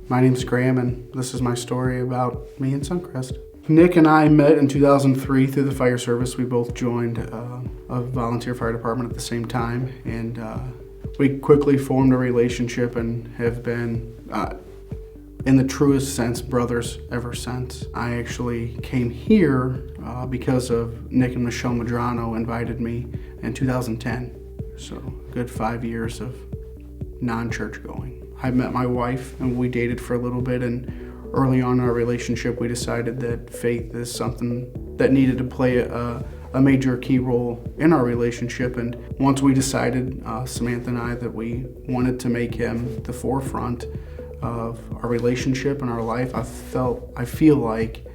My name's Graham, and this is my story about me and Suncrest. Nick and I met in 2003 through the fire service. We both joined a volunteer fire department at the same time, and we quickly formed a relationship and have been, in the truest sense, brothers ever since. I actually came here because of Nick and Michelle Madrano invited me in 2010. So a good 5 years of non-church going. I met my wife and we dated for a little bit, and early on in our relationship we decided that faith is something that needed to play a major key role in our relationship. And once we decided, Samantha and I, that we wanted to make him the forefront of our relationship and our life, I feel like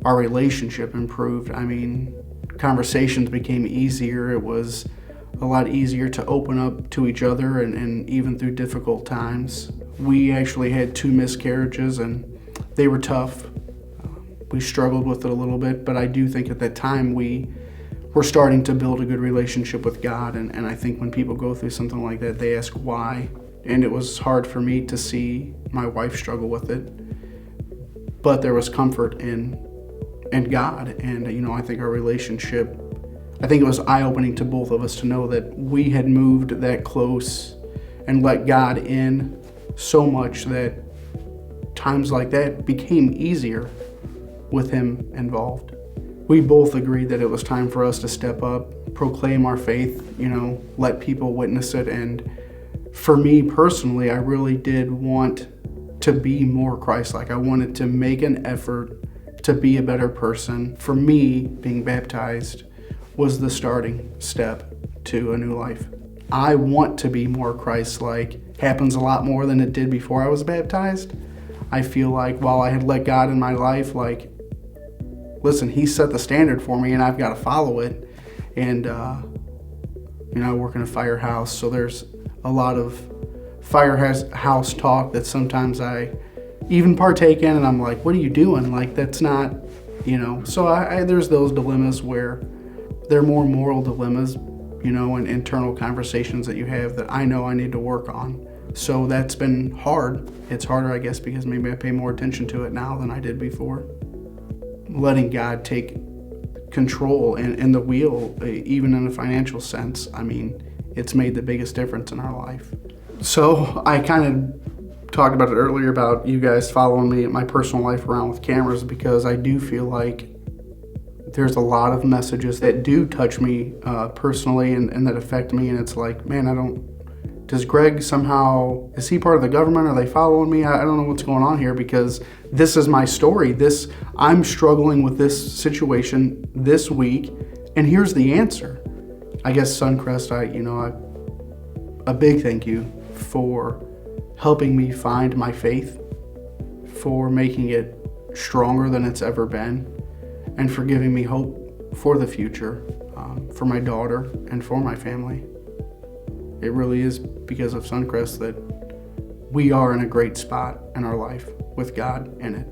our relationship improved. I mean, conversations became easier. It was a lot easier to open up to each other, and even through difficult times. We actually had 2 miscarriages and they were tough. We struggled with it a little bit, but I do think at that time we were starting to build a good relationship with God, and I think when people go through something like that, they ask why. And it was hard for me to see my wife struggle with it, but there was comfort in God. And I think our relationship, I think it was eye-opening to both of us to know that we had moved that close and let God in so much that times like that became easier with him involved. We both agreed that it was time for us to step up, proclaim our faith, let people witness it. And for me personally, I really did want to be more Christ-like. I wanted to make an effort to be a better person. For me, being baptized was the starting step to a new life. I want to be more Christ-like. Happens a lot more than it did before I was baptized. I feel like while I had let God in my life, listen, he set the standard for me and I've got to follow it. And, I work in a firehouse, so there's a lot of firehouse talk that sometimes I even partake in, and I'm like, what are you doing? That's not, so there's those dilemmas where they're more moral dilemmas, and internal conversations that you have that I know I need to work on. So that's been hard. It's harder, I guess, because maybe I pay more attention to it now than I did before. Letting God take control and the wheel, even in a financial sense, it's made the biggest difference in our life. So I kind of talked about it earlier about you guys following me in my personal life around with cameras, because I do feel like there's a lot of messages that do touch me personally and that affect me, and it's like, man, does Greg somehow, is he part of the government? Are they following me? I don't know what's going on here, because this is my story. I'm struggling with this situation this week, and here's the answer. I guess Suncrest, a big thank you for helping me find my faith, for making it stronger than it's ever been, and for giving me hope for the future, for my daughter and for my family. It really is because of Suncrest that we are in a great spot in our life with God in it.